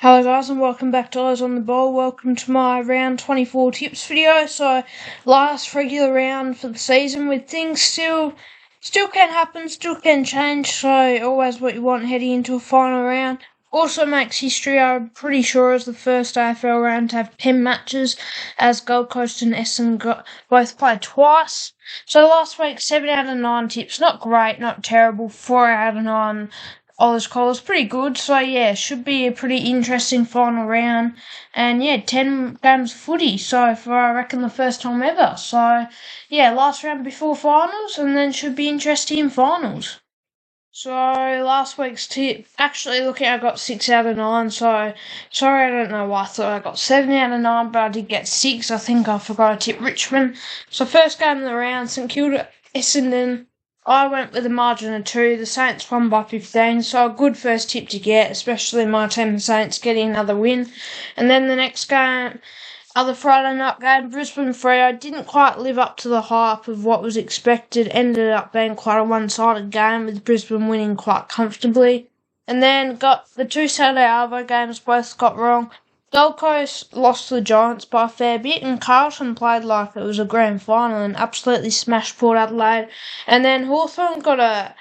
Hello guys and welcome back to Eyes on the Ball. Welcome to my round 24 tips video. So last regular round for the season with things still can happen, still can change. So always what you want heading into a final round. Also makes history, I'm pretty sure, as the first AFL round to have 10 matches, as Gold Coast and Essendon both played twice. So last week, 7 out of 9 tips, not great, not terrible, 4 out of 9 Ollie's Call is pretty good, so yeah, should be a pretty interesting final round. And yeah, 10 games of footy, so for I reckon the first time ever. So yeah, last round before finals, and then should be interesting in finals. So last week's tip, actually looking, I got 6 out of 9, so sorry, I don't know why I thought I got 7 out of 9, but I did get 6. I think I forgot to tip Richmond. So first game of the round, St Kilda, Essendon. I went with a margin of 2. The Saints won by 15, so a good first tip to get, especially my team, the Saints, getting another win. And then the next game, other Friday night game, Brisbane Freo didn't quite live up to the hype of what was expected. Ended up being quite a one-sided game, with Brisbane winning quite comfortably. And then got the two Saturday Arvo games both got wrong. Gold Coast lost to the Giants by a fair bit, and Carlton played like it was a grand final and absolutely smashed Port Adelaide. And then Hawthorn got a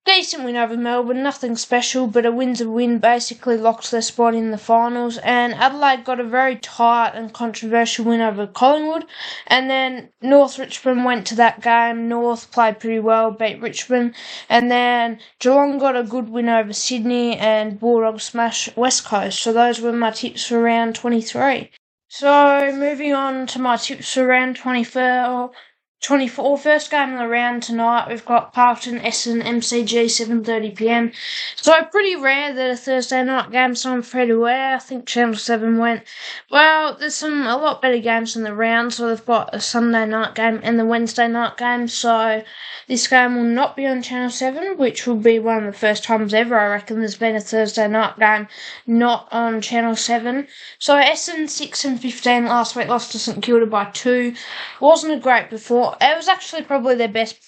decent win over Melbourne, nothing special, but a win's a win, basically locks their spot in the finals. And Adelaide got a very tight and controversial win over Collingwood. And then North Richmond went to that game. North played pretty well, beat Richmond. And then Geelong got a good win over Sydney, and Bulldogs smashed West Coast. So those were my tips for round 23. So moving on to my tips for round 24. First game of the round tonight, we've got Carlton, Essendon, MCG, 7:30pm. So pretty rare that a Thursday night game's on free to air. I think Channel 7 went, well, there's a lot better games in the round, so they've got a Sunday night game and the Wednesday night game, so this game will not be on Channel 7, which will be one of the first times ever, I reckon, there's been a Thursday night game not on Channel 7. So Essendon 6-15 last week, lost to St Kilda by 2. Wasn't a great performance. It was actually probably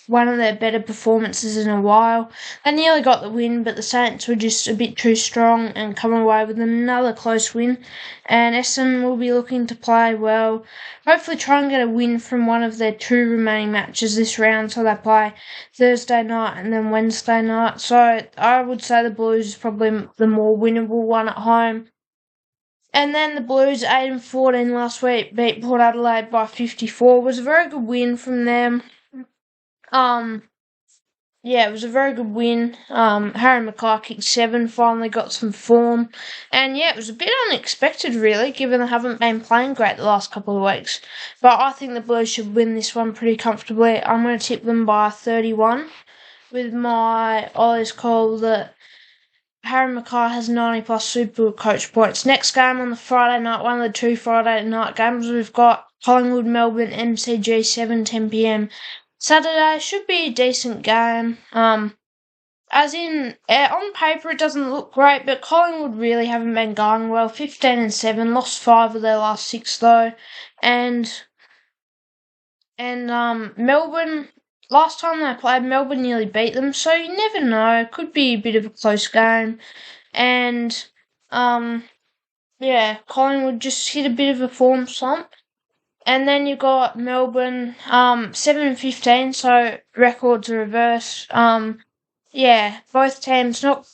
one of their better performances in a while. They nearly got the win, but the Saints were just a bit too strong and come away with another close win. And Essendon will be looking to play well. Hopefully try and get a win from one of their 2 remaining matches this round, so they play Thursday night and then Wednesday night. So I would say the Blues is probably the more winnable one at home. And then the Blues, 8-14 last week, beat Port Adelaide by 54. It was a very good win from them. Yeah, it was a very good win. Harry Mackay kicked 7, finally got some form. And yeah, it was a bit unexpected, really, given they haven't been playing great the last couple of weeks. But I think the Blues should win this one pretty comfortably. I'm going to tip them by 31 with my Ollie's call that Harry Mackay has 90 plus super coach points. Next game on the Friday night, one of the 2 Friday night games, we've got Collingwood, Melbourne, MCG, 7:10pm. Saturday should be a decent game. As in, on paper it doesn't look great, but Collingwood really haven't been going well. 15-7, lost 5 of their last 6 though. And Melbourne, last time they played, Melbourne nearly beat them, so you never know. It could be a bit of a close game. And, yeah, Collingwood just hit a bit of a form slump. And then you got Melbourne, 7-15, so records are reversed. Yeah, both teams not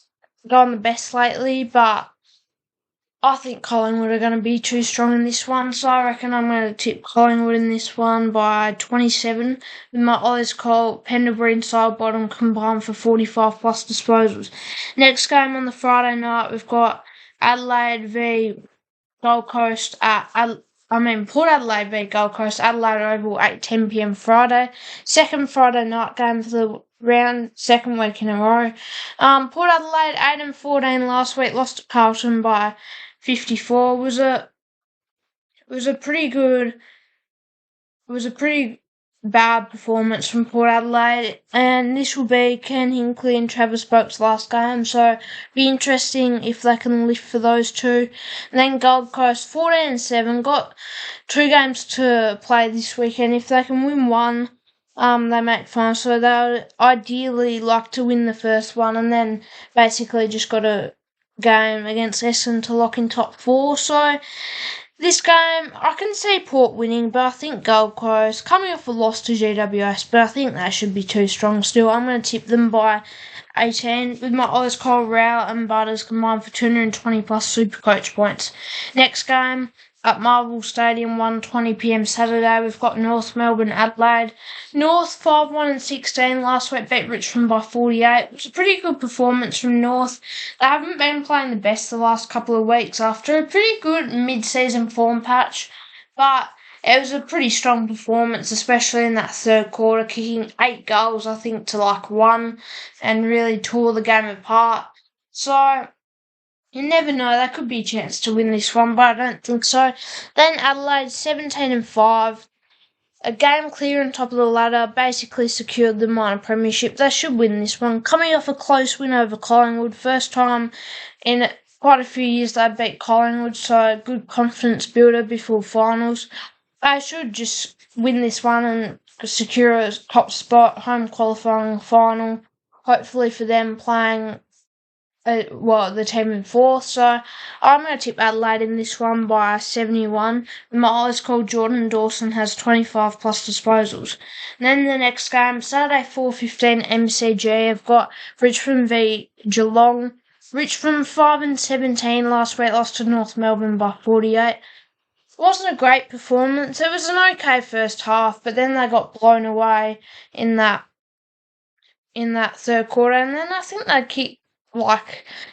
going the best lately, but I think Collingwood are going to be too strong in this one, so I reckon I'm going to tip Collingwood in this one by 27, with my Ollie's call, Pendlebury and Sidebottom combined for 45 plus disposals. Next game on the Friday night, we've got Adelaide v Gold Coast Port Adelaide v Gold Coast, Adelaide Oval, 8:10pm Friday. Second Friday night game for the round, second week in a row. Port Adelaide 8-14 last week, lost to Carlton by 54. It was a pretty bad performance from Port Adelaide, and this will be Ken Hinkley and Travis Boak's last game, so be interesting if they can lift for those two. And then Gold Coast 14-7, got 2 games to play this weekend. If they can win one, they make fun, so they would ideally like to win the first one, and then basically just got to game against Essendon to lock in top 4. So this game, I can see Port winning, but I think Gold Coast, coming off a loss to GWS, but I think that should be too strong still. I'm going to tip them by 18, with my Oz Cole, Rowell and Butters combined for 220 plus Supercoach points. Next game, at Marvel Stadium, 1:20pm Saturday, we've got North Melbourne, Adelaide. North 5-1-16 last week, beat Richmond by 48. It was a pretty good performance from North. They haven't been playing the best the last couple of weeks after a pretty good mid-season form patch, but it was a pretty strong performance, especially in that third quarter, kicking 8 goals, I think, to 1, and really tore the game apart. So you never know, there could be a chance to win this one, but I don't think so. Then Adelaide, 17-5. A game clear on top of the ladder, basically secured the minor premiership. They should win this one. Coming off a close win over Collingwood, first time in quite a few years they beat Collingwood, so good confidence builder before finals. They should just win this one and secure a top spot, home qualifying final, hopefully for them playing the team in 4th, so I'm going to tip Adelaide in this one by 71. My eyes called Jordan Dawson has 25 plus disposals. And then the next game, Saturday 4:15 MCG, I've got Richmond v Geelong. Richmond 5-17 last week, lost to North Melbourne by 48. It wasn't a great performance. It was an okay first half, but then they got blown away in that third quarter, and then I think they kicked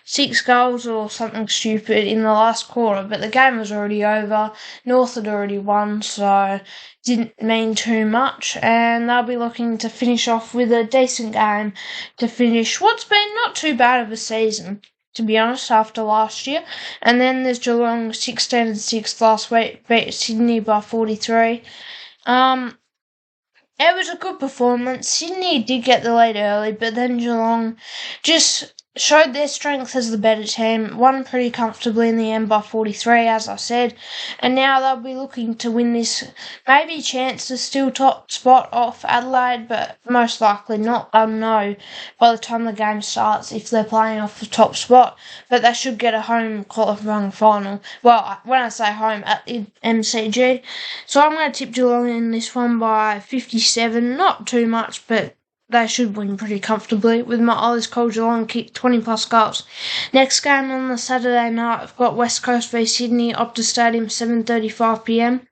6 goals or something stupid in the last quarter, but the game was already over. North had already won, so didn't mean too much, and they'll be looking to finish off with a decent game to finish what's been not too bad of a season, to be honest, after last year. And then there's Geelong 16-6 last week, beat Sydney by 43. It was a good performance. Sydney did get the lead early, but then Geelong just showed their strength as the better team, won pretty comfortably in the end by 43, as I said, and now they'll be looking to win this, maybe chance to steal top spot off Adelaide, but most likely not. They'll know by the time the game starts if they're playing off the top spot, but they should get a home qualifying final. Well, when I say home, at the MCG. So I'm going to tip Geelong in this one by 57, not too much, but they should win pretty comfortably, with my Oz Cole Geelong kick 20 plus goals. Next game on the Saturday night, I've got West Coast v Sydney, Optus Stadium, 7:35pm.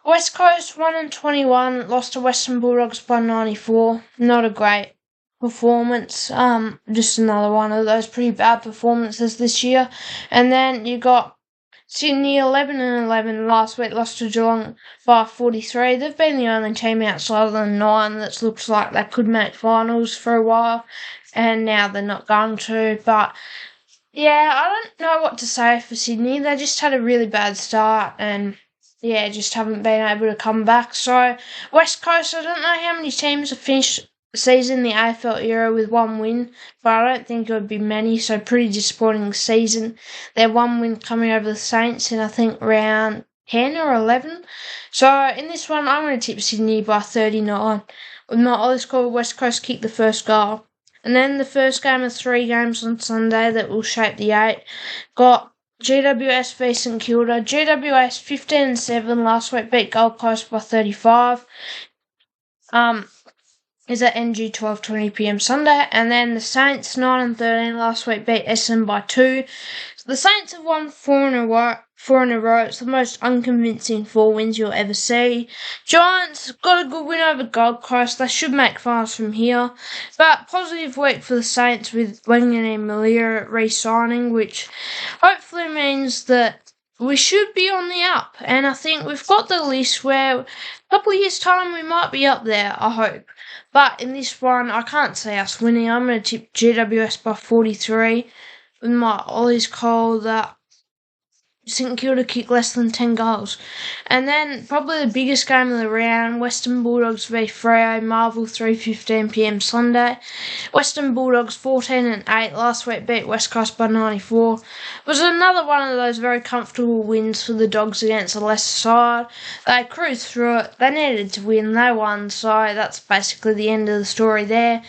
West Coast 1-21, lost to Western Bulldogs by 94. Not a great performance. Just another one of those pretty bad performances this year. And then you got Sydney 11-11 last week, lost to Geelong by 43. They've been the only team outside of the 9 that's looked like they could make finals for a while, and now they're not going to. But yeah, I don't know what to say for Sydney. They just had a really bad start, and yeah, just haven't been able to come back. So West Coast, I don't know how many teams have finished season in the AFL era with 1 win, but I don't think it would be many, so pretty disappointing season. Their 1 win coming over the Saints in, I think, round 10 or 11. So in this one, I'm going to tip Sydney by 39. With my Oz Cole, West Coast kick the first goal. And then the first game of 3 games on Sunday that will shape the 8. Got GWS v St Kilda. GWS 15-7 last week, beat Gold Coast by 35. Is at NG 12:20pm Sunday, and then the Saints 9-13 last week, beat Essendon by 2. So the Saints have won 4 in a row. It's the most unconvincing 4 wins you'll ever see. Giants got a good win over Gold Coast. They should make finals from here. But positive week for the Saints with Wangan and Malia re-signing, which hopefully means that we should be on the up. And I think we've got the list where a couple of years' time we might be up there, I hope. But in this one, I can't see us winning. I'm going to tip GWS by 43 with my Ollie's Cole that St Kilda kick less than 10 goals. And then probably the biggest game of the round, Western Bulldogs v Freo, Marvel 3:15pm Sunday. Western Bulldogs 14-8 last week, beat West Coast by 94. It was another one of those very comfortable wins for the Dogs against a lesser side. They cruised through it. They needed to win. They won, so that's basically the end of the story there.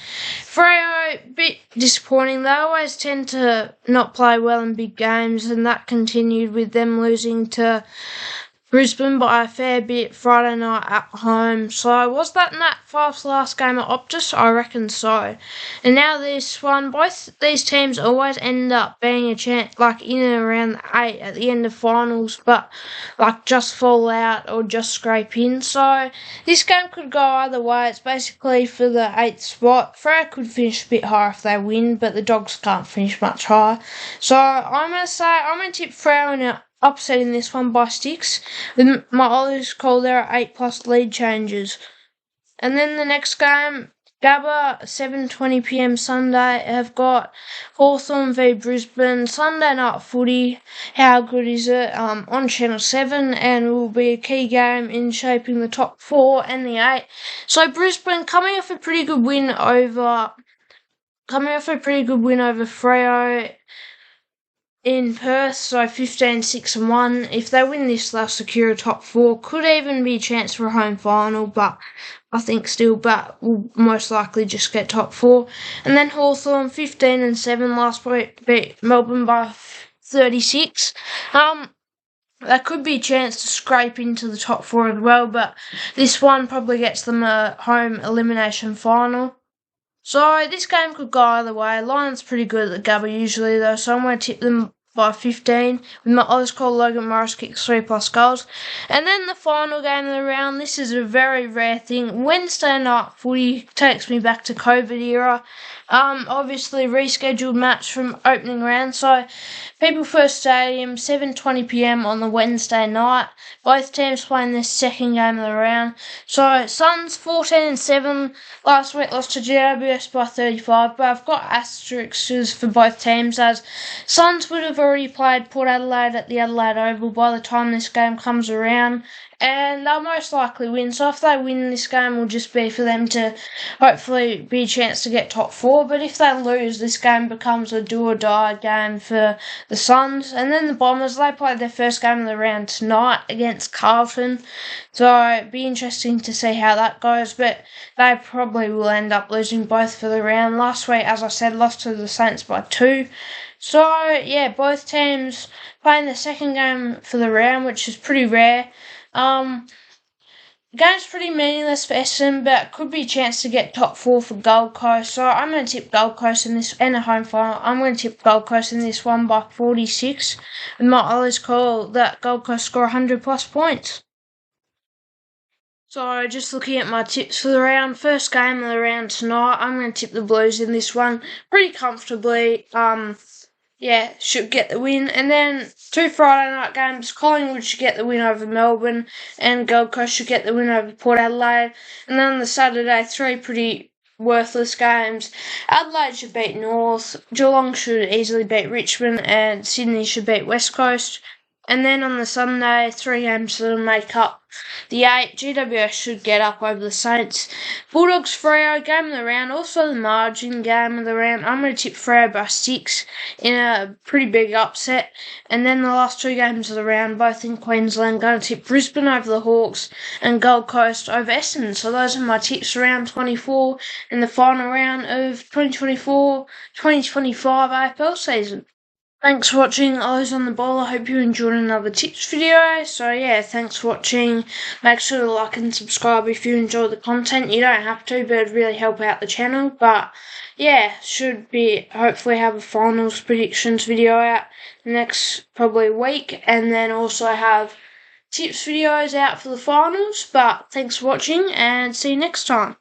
Freo, bit disappointing. They always tend to not play well in big games, and that continued with them losing to Brisbane by a fair bit Friday night at home. So was that in that Five's last game at Optus? I reckon so. And now this one, both these teams always end up being a chance, like in and around the 8 at the end of finals, but like just fall out or just scrape in. So this game could go either way. It's basically for the 8th spot. Freo could finish a bit higher if they win, but the Dogs can't finish much higher. So I'm going to tip Freo in a upsetting this one by 6. With my Ollie's call, there are 8+ lead changes. And then the next game, Gabba, 7:20pm Sunday, have got Hawthorn v Brisbane, Sunday night footy. How good is it? On Channel 7, and will be a key game in shaping the top 4 and the 8. So Brisbane coming off a pretty good win over Freo in Perth, so 15-6-1. If they win this, they'll secure a top 4. Could even be a chance for a home final, but I think still, but will most likely just get top 4. And then Hawthorn, 15-7 last week, beat Melbourne by 36. There could be a chance to scrape into the top 4 as well, but this one probably gets them a home elimination final. So this game could go either way. Lions pretty good at the Gabba usually though, so I'm going to tip them by 15. With my Oz call, Logan Morris kicks 3+ goals. And then the final game of the round. This is a very rare thing. Wednesday night footy takes me back to COVID era. Obviously rescheduled match from opening round. So People First Stadium, 7:20pm on the Wednesday night. Both teams playing their second game of the round. So Suns 14-7 last week, lost to GWS by 35, but I've got asterisks for both teams as Suns would have already played Port Adelaide at the Adelaide Oval by the time this game comes around, and they'll most likely win. So if they win this game, will just be for them to hopefully be a chance to get top 4. But if they lose, this game becomes a do or die game for the Suns. And then the Bombers, they played their first game of the round tonight against Carlton. So it'd be interesting to see how that goes. But they probably will end up losing both for the round. Last week, as I said, lost to the Saints by 2. So yeah, both teams playing the second game for the round, which is pretty rare. The game's pretty meaningless for Essendon, but could be a chance to get top 4 for Gold Coast. So I'm going to tip Gold Coast in this, and a home final. I'm going to tip Gold Coast in this one by 46. And my Ollie's call that Gold Coast score 100+ points. So just looking at my tips for the round, first game of the round tonight, I'm going to tip the Blues in this one pretty comfortably. Should get the win. And then 2 Friday night games, Collingwood should get the win over Melbourne, and Gold Coast should get the win over Port Adelaide. And then on the Saturday, 3 pretty worthless games. Adelaide should beat North, Geelong should easily beat Richmond, and Sydney should beat West Coast. And then on the Sunday, 3 games that'll make up the 8. GWS should get up over the Saints. Bulldogs Freo, game of the round, also the margin game of the round. I'm going to tip Freo by 6 in a pretty big upset. And then the last 2 games of the round, both in Queensland, going to tip Brisbane over the Hawks and Gold Coast over Essendon. So those are my tips for round 24 in the final round of 2024-2025 AFL season. Thanks for watching Ollie's on the Ball. I hope you enjoyed another tips video. So yeah, thanks for watching. Make sure to like and subscribe if you enjoy the content. You don't have to, but it'd really help out the channel. But yeah, should be hopefully have a finals predictions video out next probably week, and then also have tips videos out for the finals. But thanks for watching, and see you next time.